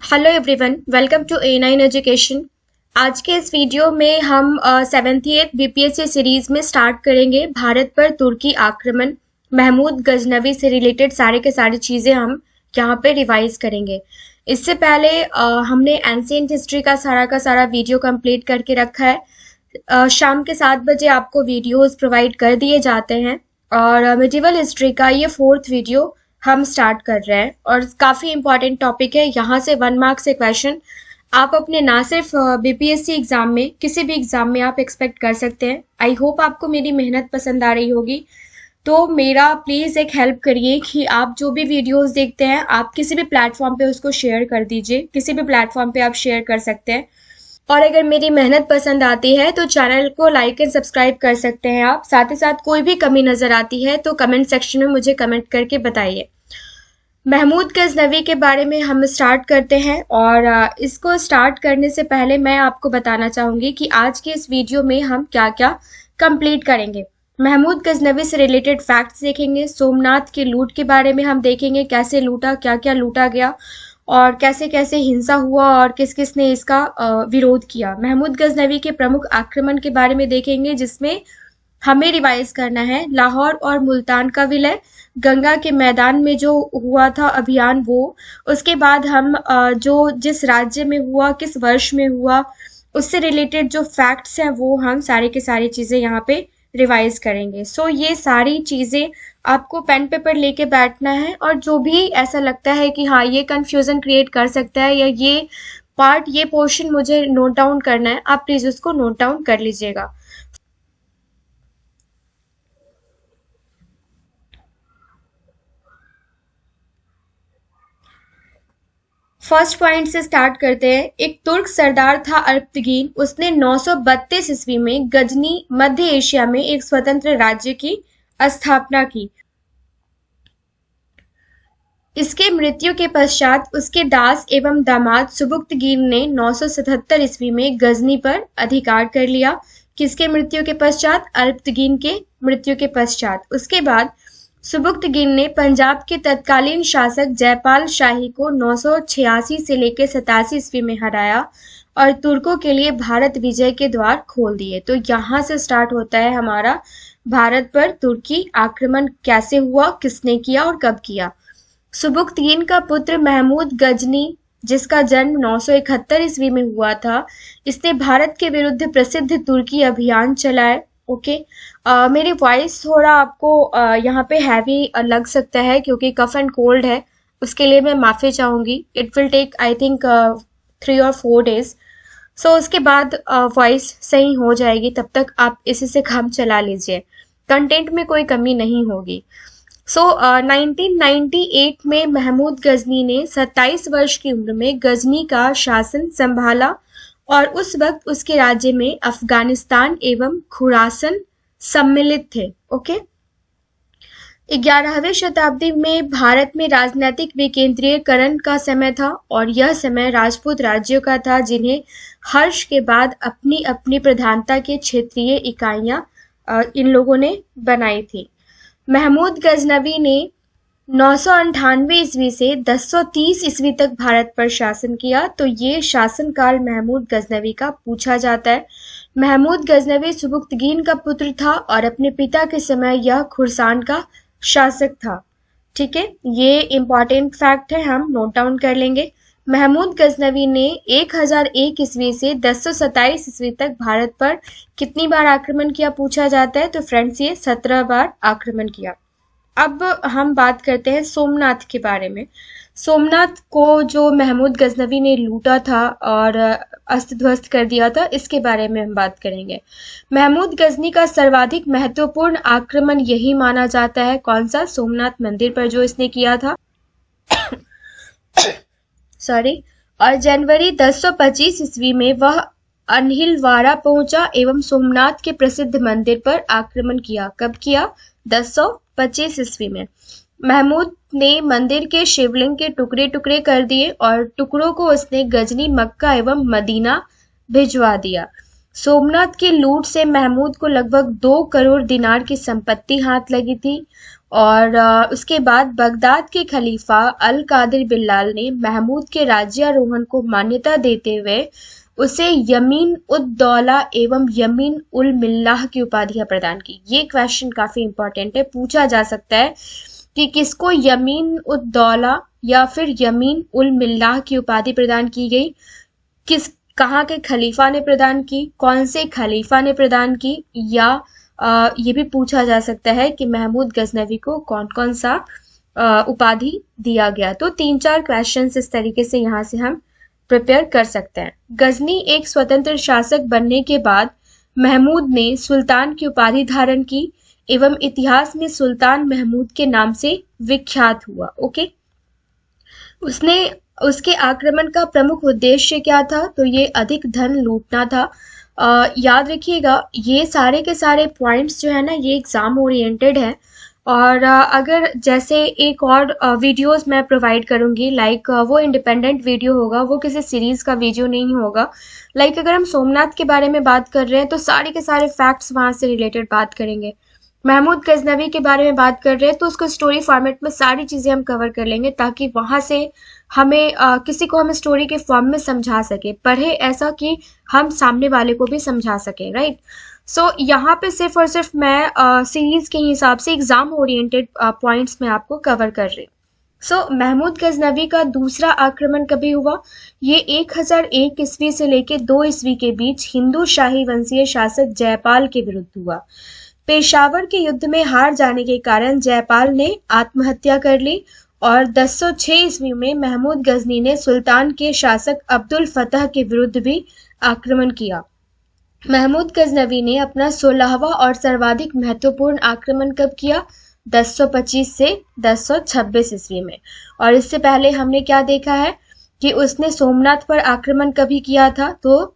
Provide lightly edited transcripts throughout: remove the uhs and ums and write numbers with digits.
Hello everyone, welcome to A9 education. आज के इस वीडियो में हम 78th बीपीएससी सीरीज में स्टार्ट करेंगे भारत पर तुर्की आक्रमण। महमूद गजनवी से रिलेटेड सारे के सारी चीज़ें हम यहाँ पे रिवाइज करेंगे। इससे पहले हमने एंशिएंट हिस्ट्री का सारा वीडियो कंप्लीट करके रखा है। शाम के 7 बजे आपको वीडियोस प्रोवाइड कर दिए जाते हैं और मिडिवल हिस्ट्री का ये 4th वीडियो हम स्टार्ट कर रहे हैं और काफ़ी इंपॉर्टेंट टॉपिक है। यहाँ से 1 मार्क से क्वेश्चन आप अपने ना सिर्फ बीपीएससी एग्जाम में, किसी भी एग्जाम में आप एक्सपेक्ट कर सकते हैं। आई होप आपको मेरी मेहनत पसंद आ रही होगी। तो मेरा प्लीज़ एक हेल्प करिए कि आप जो भी वीडियोस देखते हैं आप किसी भी प्लेटफॉर्म पे उसको शेयर कर दीजिए। किसी भी प्लेटफॉर्म पे आप शेयर कर सकते हैं। और अगर मेरी मेहनत पसंद आती है तो चैनल को लाइक एंड सब्सक्राइब कर सकते हैं आप। साथ ही साथ कोई भी कमी नज़र आती है तो कमेंट सेक्शन में मुझे कमेंट करके बताइए। महमूद गजनवी के बारे में हम स्टार्ट करते हैं और इसको स्टार्ट करने से पहले मैं आपको बताना चाहूँगी कि आज के इस वीडियो में हम क्या क्या कंप्लीट करेंगे। महमूद गजनवी से रिलेटेड फैक्ट्स देखेंगे, सोमनाथ के लूट के बारे में हम देखेंगे, कैसे लूटा, क्या क्या लूटा गया और कैसे कैसे हिंसा हुआ और किस किस ने इसका विरोध किया। महमूद गजनवी के प्रमुख आक्रमण के बारे में देखेंगे जिसमें हमें रिवाइज करना है लाहौर और मुल्तान का विलय, गंगा के मैदान में जो हुआ था अभियान वो, उसके बाद हम जो जिस राज्य में हुआ, किस वर्ष में हुआ, उससे रिलेटेड जो फैक्ट्स हैं वो हम सारी की सारी चीज़ें यहाँ पे रिवाइज करेंगे। सो ये सारी चीज़ें आपको पेन पेपर लेके बैठना है और जो भी ऐसा लगता है कि हाँ ये कंफ्यूजन क्रिएट कर सकता है या ये पार्ट, ये पोर्शन मुझे नोट डाउन करना है, आप प्लीज़ उसको नोट डाउन कर लीजिएगा। फर्स्ट पॉइंट से स्टार्ट करते हैं। एक तुर्क सरदार था अल्पतगीन, उसने 932 ईस्वी में गजनी मध्य एशिया में एक स्वतंत्र राज्य की स्थापना की। इसके मृत्यु के पश्चात उसके दास एवं दामाद सुबुक्तगीन ने 977 ईस्वी में गजनी पर अधिकार कर लिया। किसके मृत्यु के पश्चात? अल्पतगीन के मृत्यु के पश्चात। उसके बाद सुबुक्तगीन ने पंजाब के तत्कालीन शासक जयपाल शाही को 986 से लेकर 87 ईस्वी में हराया और तुर्कों के लिए भारत विजय के द्वार खोल दिए। तो यहाँ से स्टार्ट होता है हमारा भारत पर तुर्की आक्रमण कैसे हुआ, किसने किया और कब किया। सुबुक्तगीन का पुत्र महमूद गजनी, जिसका जन्म 971 ईस्वी में हुआ था, इसने भारत के विरुद्ध प्रसिद्ध तुर्की अभियान चलाए। ओके, मेरी वॉइस थोड़ा आपको यहाँ पे हैवी लग सकता है क्योंकि कफ एंड कोल्ड है, उसके लिए मैं माफ़ी चाहूँगी। It will take I think 3 or 4 days। So उसके बाद वॉइस सही हो जाएगी, तब तक आप इसी से काम चला लीजिए, कंटेंट में कोई कमी नहीं होगी। 1998 में महमूद गजनी ने 27 वर्ष की उम्र में गजनी का शासन संभाला और उस वक्त उसके राज्य में अफगानिस्तान एवं खुरासन सम्मिलित थे। ओके, 11वीं शताब्दी में भारत में राजनीतिक विकेंद्रीकरण का समय था और यह समय राजपूत राज्यों का था जिन्हें हर्ष के बाद अपनी अपनी प्रधानता के क्षेत्रीय इकाइयां इन लोगों ने बनाई थी। महमूद गजनवी ने 998 ईस्वी से 1030 ईस्वी तक भारत पर शासन किया। तो ये शासनकाल महमूद गजनवी का पूछा जाता है। महमूद गजनवी सुबुक्तगीन का पुत्र था और अपने पिता के समय यह खुरासान का शासक था। ठीक है, ये इंपॉर्टेंट फैक्ट है, हम नोट डाउन कर लेंगे। महमूद गजनवी ने 1001 ईस्वी से 1027 ईस्वी तक भारत पर कितनी बार आक्रमण किया पूछा जाता है। तो फ्रेंड्स ये 17 बार आक्रमण किया। अब हम बात करते हैं सोमनाथ के बारे में। सोमनाथ को जो महमूद गजनवी ने लूटा था और अस्त ध्वस्त कर दिया था, इसके बारे में हम बात करेंगे। महमूद गजनी का सर्वाधिक महत्वपूर्ण आक्रमण यही माना जाता है, कौन सा? सोमनाथ मंदिर पर जो इसने किया था सॉरी। और जनवरी 1025 ईस्वी में वह अनहिलवाड़ा पहुंचा एवं सोमनाथ के प्रसिद्ध मंदिर पर आक्रमण किया। कब किया? 1025 ईस्वी में। महमूद ने मंदिर के शिवलिंग के टुकड़े टुकड़े कर दिए और टुकड़ों को उसने गजनी, मक्का एवं मदीना भिजवा दिया। सोमनाथ की लूट से महमूद को लगभग 2 करोड़ दिनार की संपत्ति हाथ लगी थी और उसके बाद बगदाद के खलीफा अल कादिर बिल्लाल ने महमूद के राज्यारोहण को मान्यता देते हुए उसे यमीन उद दौला एवं यमीन उल मिल्लाह की उपाधियां प्रदान की। ये क्वेश्चन काफी इंपॉर्टेंट है, पूछा जा सकता है कि किसको यमीन उद दौला या फिर यमीन उल मिल्लाह की उपाधि प्रदान की गई, किस कहाँ के खलीफा ने प्रदान की, कौन से खलीफा ने प्रदान की, या ये भी पूछा जा सकता है कि महमूद गजनवी को कौन कौन सा उपाधि दिया गया। तो 3-4 क्वेश्चंस इस तरीके से यहाँ से हम प्रिपेयर कर सकते हैं। गजनी एक स्वतंत्र शासक बनने के बाद महमूद ने सुल्तान की उपाधि धारण की एवं इतिहास में सुल्तान महमूद के नाम से विख्यात हुआ। ओके, उसके आक्रमण का प्रमुख उद्देश्य क्या था? तो ये अधिक धन लूटना था। याद रखिएगा, ये सारे के सारे पॉइंट्स जो है ना, ये एग्जाम ओरिएंटेड है। और अगर जैसे एक और वीडियोस मैं प्रोवाइड करूंगी, लाइक वो इंडिपेंडेंट वीडियो होगा, वो किसी सीरीज का वीडियो नहीं होगा। लाइक अगर हम सोमनाथ के बारे में बात कर रहे हैं तो सारे के सारे फैक्ट्स वहां से रिलेटेड बात करेंगे। महमूद गजनवी के बारे में बात कर रहे हैं तो उसको स्टोरी फॉर्मेट में सारी चीजें हम कवर कर लेंगे, ताकि वहां से हमें किसी को हम स्टोरी के फॉर्म में समझा सके, पढ़े ऐसा कि हम सामने वाले को भी समझा सके, राइट। सो यहाँ पे सिर्फ और सिर्फ मैं सीरीज के हिसाब से एग्जाम ओरिएंटेड पॉइंट्स में आपको कवर कर रही हूँ। सो महमूद गजनवी का दूसरा आक्रमण कभी हुआ? ये 1001 ईस्वी से लेके 2 ईस्वी के बीच हिंदू शाही वंशीय शासक जयपाल के विरुद्ध हुआ। पेशावर के युद्ध में हार जाने के कारण जयपाल ने आत्महत्या कर ली और 1006 ईस्वी में महमूद गजनी ने सुल्तान के शासक अब्दुल फतह के विरुद्ध भी आक्रमण किया। महमूद गजनवी ने अपना 16वां और सर्वाधिक महत्वपूर्ण आक्रमण कब किया? 1025 से 1026 ईस्वी में। और इससे पहले हमने क्या देखा है कि उसने सोमनाथ पर आक्रमण कभी किया था? तो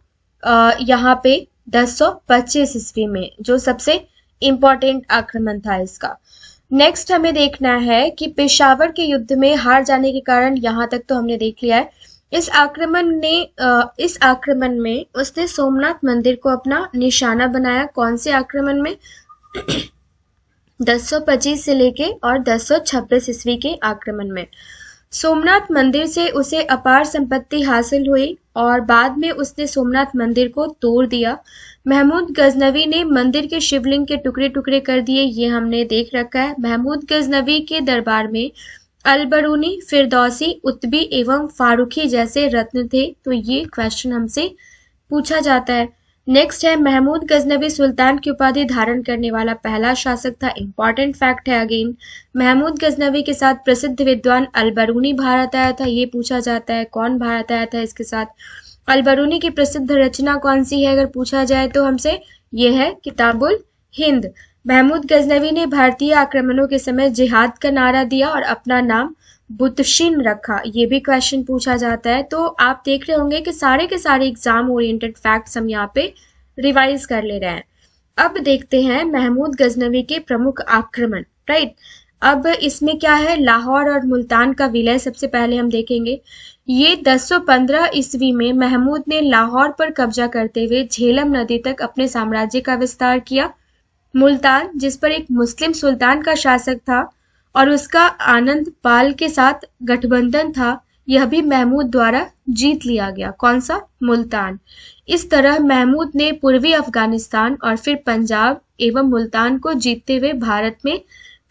यहाँ पे 1025 ईस्वी में, जो सबसे इंपॉर्टेंट आक्रमण था इसका। नेक्स्ट हमें देखना है कि पेशावर के युद्ध में हार जाने के कारण, यहाँ तक तो हमने देख लिया है। इस आक्रमण में उसने सोमनाथ मंदिर को अपना निशाना बनाया। कौन से आक्रमण में? 1025 से लेके और 1026 ईस्वी के आक्रमण में। सोमनाथ मंदिर से उसे अपार संपत्ति हासिल हुई और बाद में उसने सोमनाथ मंदिर को तोड़ दिया। महमूद गजनवी ने मंदिर के शिवलिंग के टुकड़े टुकड़े कर दिए, ये हमने देख रखा है। महमूद गजनवी के दरबार में अलबरूनी, फिरदौसी, उत्बी एवं फारूकी जैसे रत्न थे। तो ये क्वेश्चन हमसे पूछा जाता है। नेक्स्ट है, महमूद गजनवी सुल्तान की उपाधि धारण करने वाला पहला शासक था। इंपॉर्टेंट फैक्ट है अगेन। महमूद गजनवी के साथ प्रसिद्ध विद्वान अलबरूनी भारत आया था, ये पूछा जाता है। कौन भारत आया था इसके साथ? अलबरूनी की प्रसिद्ध रचना कौन सी है अगर पूछा जाए तो हमसे? ये है किताबुल हिंद। महमूद गजनवी ने भारतीय आक्रमणों के समय जिहाद का नारा दिया और अपना नाम बुतशिन रखा, ये भी क्वेश्चन पूछा जाता है। तो आप देख रहे होंगे कि सारे के सारे एग्जाम ओरिएंटेड फैक्ट्स हम यहाँ पे रिवाइज कर ले रहे हैं। अब देखते हैं महमूद गजनवी के प्रमुख आक्रमण, राइट। अब इसमें क्या है? लाहौर और मुल्तान का विलय सबसे पहले हम देखेंगे। ये 1015 ईस्वी में महमूद ने लाहौर पर कब्जा करते हुए झेलम नदी तक अपने साम्राज्य का विस्तार किया। मुल्तान, जिस पर एक मुस्लिम सुल्तान का शासक था और उसका आनंद पाल के साथ गठबंधन था, यह भी महमूद द्वारा जीत लिया गया। कौन सा? मुल्तान। इस तरह महमूद ने पूर्वी अफगानिस्तान और फिर पंजाब एवं मुल्तान को जीतते हुए भारत में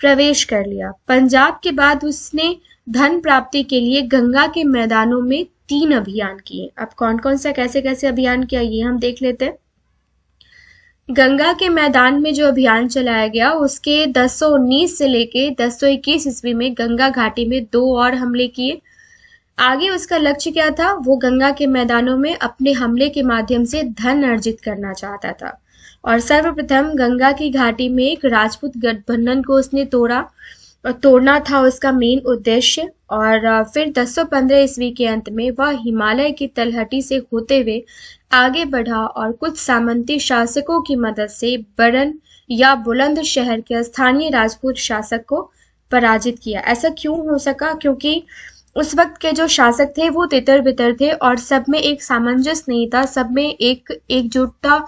प्रवेश कर लिया। पंजाब के बाद उसने धन प्राप्ति के लिए गंगा के मैदानों में 3 अभियान किए। अब कौन कौन सा कैसे कैसे अभियान किया ये हम देख लेते हैं। गंगा के मैदान में जो अभियान चलाया गया उसके 1019 से लेके 1021 ईस्वी में गंगा घाटी में 2 और हमले किए। आगे उसका लक्ष्य क्या था? वो गंगा के मैदानों में अपने हमले के माध्यम से धन अर्जित करना चाहता था और सर्वप्रथम गंगा की घाटी में एक राजपूत गठबंधन को उसने तोड़ना था उसका मेन उद्देश्य। और फिर 1015 ईस्वी के अंत में वह हिमालय की तलहटी से होते हुए आगे बढ़ा और कुछ सामंती शासकों की मदद से बरन या बुलंद शहर के स्थानीय राजपूत शासक को पराजित किया। ऐसा क्यों हो सका? क्योंकि उस वक्त के जो शासक थे वो तितर बितर थे और सब में एक सामंजस्य नहीं था, सब में एक एकजुटता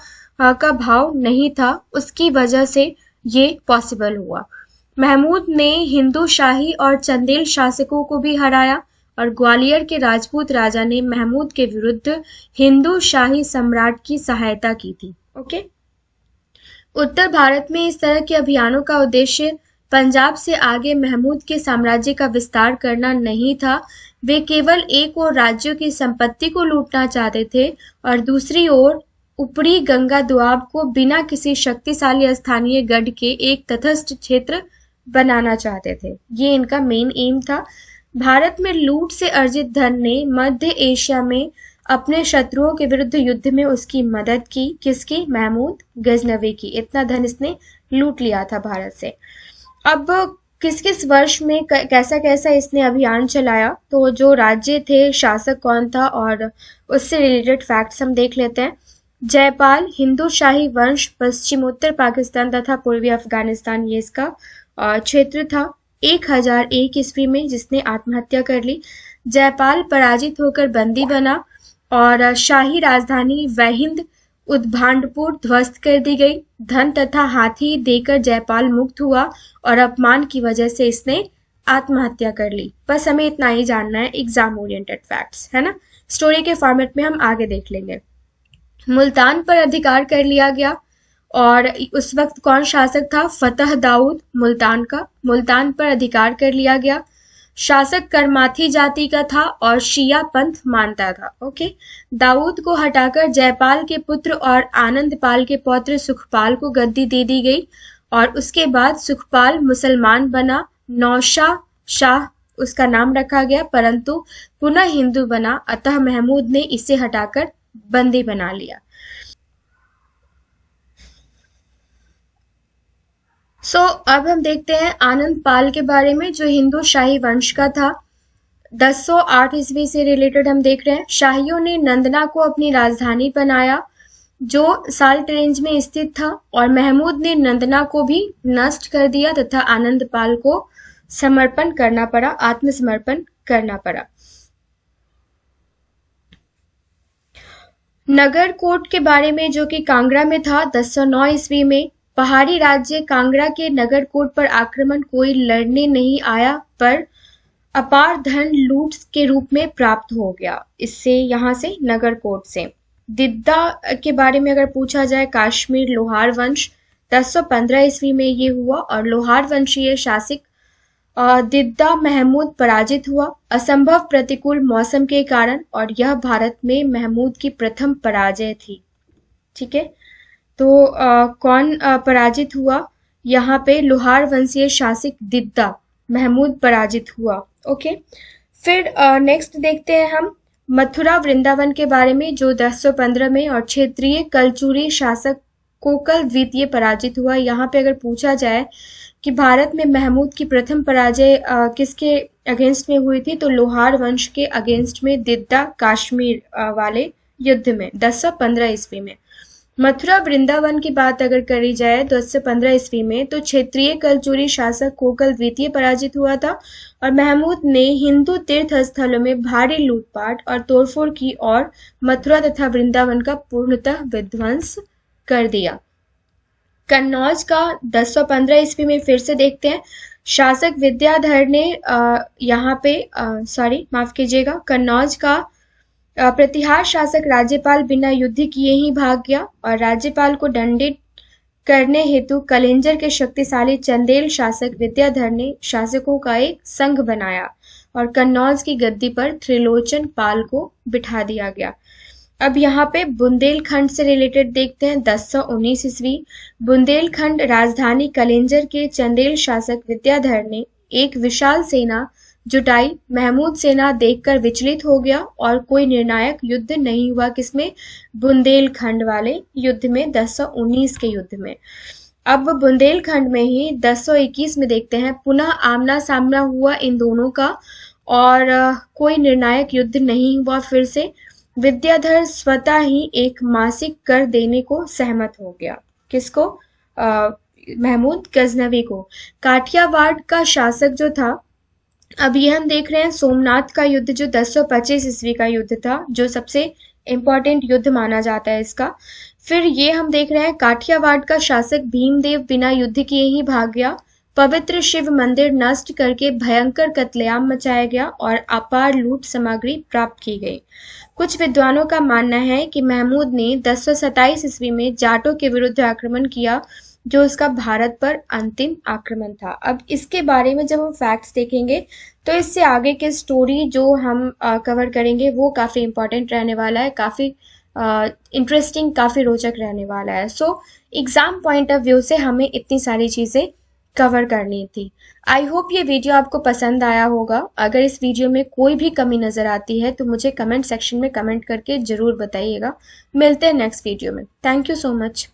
का भाव नहीं था। उसकी वजह से ये पॉसिबल हुआ। महमूद ने हिंदू शाही और चंदेल शासकों को भी हराया और ग्वालियर के राजपूत राजा ने महमूद के विरुद्ध हिंदू शाही सम्राट की सहायता की थी। ओके। उत्तर भारत में इस तरह के अभियानों का उद्देश्य पंजाब से आगे महमूद के साम्राज्य का विस्तार करना नहीं था। वे केवल एक ओर राज्यों की संपत्ति को लूटना चाहते थे और दूसरी ओर ऊपरी गंगा दोआब को बिना किसी शक्तिशाली स्थानीय गढ़ के एक तटस्थ क्षेत्र बनाना चाहते थे। ये इनका मेन एम था। भारत में लूट से अर्जित धन ने मध्य एशिया में अपने शत्रुओं के विरुद्ध युद्ध में उसकी मदद की। किसकी? महमूद गजनवी की। इतना धन इसने लूट लिया था भारत से। अब किस किस वर्ष में कैसा कैसा इसने अभियान चलाया, तो जो राज्य थे, शासक कौन था और उससे रिलेटेड फैक्ट्स हम देख लेते हैं। जयपाल हिंदू शाही वंश पश्चिमोत्तर पाकिस्तान तथा पूर्वी अफगानिस्तान ये इसका क्षेत्र था। 1001 ईस्वी में जिसने आत्महत्या कर ली। जयपाल पराजित होकर बंदी बना और शाही राजधानी वहिंद उद्भांडपुर ध्वस्त कर दी गई। धन तथा हाथी देकर जयपाल मुक्त हुआ और अपमान की वजह से इसने आत्महत्या कर ली। बस हमें इतना ही जानना है, एग्जाम ओरिएंटेड फैक्ट्स, है ना। स्टोरी के फॉर्मेट में हम आगे देख लेंगे। मुल्तान पर अधिकार कर लिया गया और उस वक्त कौन शासक था? फतह दाऊद मुल्तान का। मुल्तान पर अधिकार कर लिया गया। शासक करमाथी जाति का था और शिया पंथ मानता था। ओके। दाऊद को हटाकर जयपाल के पुत्र और आनंदपाल के पौत्र सुखपाल को गद्दी दे दी गई और उसके बाद सुखपाल मुसलमान बना। नौशाह शाह उसका नाम रखा गया, परंतु पुनः हिंदू बना, अतः महमूद ने इसे हटाकर बंदी बना लिया। अब हम देखते हैं आनंद पाल के बारे में, जो हिंदू शाही वंश का था। 1008 ईस्वी से रिलेटेड हम देख रहे हैं। शाहियों ने नंदना को अपनी राजधानी बनाया जो साल्ट रेंज में स्थित था और महमूद ने नंदना को भी नष्ट कर दिया तथा आनंद पाल को समर्पण करना पड़ा, आत्मसमर्पण करना पड़ा। नगरकोट के बारे में, जो कि कांगड़ा में था 1009 ईस्वी में। पहाड़ी राज्य कांगड़ा के नगरकोट पर आक्रमण कोई लड़ने नहीं आया, पर अपार धन लूट के रूप में प्राप्त हो गया इससे, यहाँ से नगरकोट से। दिद्दा के बारे में अगर पूछा जाए, कश्मीर लोहार वंश 1015 ईस्वी में ये हुआ और लोहार वंशीय शासक दिद्दा महमूद पराजित हुआ असंभव प्रतिकूल मौसम के कारण, और यह भारत में महमूद की प्रथम पराजय थी। ठीक है, तो कौन पराजित हुआ? यहाँ पे लोहार वंशीय शासक दिद्दा महमूद पराजित हुआ। ओके, फिर नेक्स्ट देखते हैं हम मथुरा वृंदावन के बारे में, जो 1015 में, और क्षेत्रीय कलचुरी शासक कोकल द्वितीय पराजित हुआ। यहाँ पे अगर पूछा जाए कि भारत में महमूद की प्रथम पराजय किसके अगेंस्ट में हुई थी, तो लोहार वंश के अगेंस्ट में, दिद्दा कश्मीर वाले युद्ध में 1015 ईस्वी में। मथुरा वृंदावन की बात अगर करी जाए 1015 ईस्वी में, तो क्षेत्रीय कलचुरी शासक कोकल द्वितीय पराजित हुआ था और महमूद ने हिंदू तीर्थ स्थलों में भारी लूटपाट और तोड़फोड़ की और मथुरा तथा वृंदावन का पूर्णतः विध्वंस कर दिया। कन्नौज का 1015 ईस्वी में फिर से देखते हैं। शासक विद्याधर ने यहाँ पे माफ कीजिएगा, कन्नौज का प्रतिहार शासक राज्यपाल बिना युद्ध किए ही भाग गया और राज्यपाल को दंडित करने हेतु कलिंजर के शक्तिशाली चंदेल शासक विद्याधर ने शासकों का एक संघ बनाया और कन्नौज की गद्दी पर त्रिलोचन पाल को बिठा दिया गया। अब यहाँ पे बुंदेलखंड से रिलेटेड देखते हैं। 1019 ईस्वी, बुंदेलखंड राजधानी कलिंजर के चंदेल शासक विद्याधर ने एक विशाल सेना जुटाई। महमूद सेना देखकर विचलित हो गया और कोई निर्णायक युद्ध नहीं हुआ। किसमें? बुंदेलखंड वाले युद्ध में, 1019 के युद्ध में। अब बुंदेलखंड में ही 1021 में देखते हैं, पुनः आमना सामना हुआ इन दोनों का और कोई निर्णायक युद्ध नहीं हुआ। फिर से विद्याधर स्वतः ही एक मासिक कर देने को सहमत हो गया। किसको? महमूद गजनवी को। काठियावाड़ का शासक जो था, अब ये हम देख रहे हैं सोमनाथ का युद्ध, जो 1025 ईस्वी का युद्ध था, जो सबसे इंपॉर्टेंट युद्ध माना जाता है इसका। फिर ये हम देख रहे हैं काठियावाड़ का शासक भीमदेव बिना युद्ध किए ही भाग गया। पवित्र शिव मंदिर नष्ट करके भयंकर कत्लेआम मचाया गया और अपार लूट सामग्री प्राप्त की गई। कुछ विद्वानों का मानना है कि महमूद ने 1027 ईस्वी में जाटों के विरुद्ध आक्रमण किया, जो उसका भारत पर अंतिम आक्रमण था। अब इसके बारे में जब हम फैक्ट्स देखेंगे तो इससे आगे की स्टोरी जो हम कवर करेंगे वो काफ़ी इम्पोर्टेंट रहने वाला है, काफ़ी इंटरेस्टिंग, काफ़ी रोचक रहने वाला है। सो एग्ज़ाम पॉइंट ऑफ व्यू से हमें इतनी सारी चीज़ें कवर करनी थी। आई होप ये वीडियो आपको पसंद आया होगा। अगर इस वीडियो में कोई भी कमी नज़र आती है तो मुझे कमेंट सेक्शन में कमेंट करके ज़रूर बताइएगा। मिलते हैं नेक्स्ट वीडियो में। Thank you so much.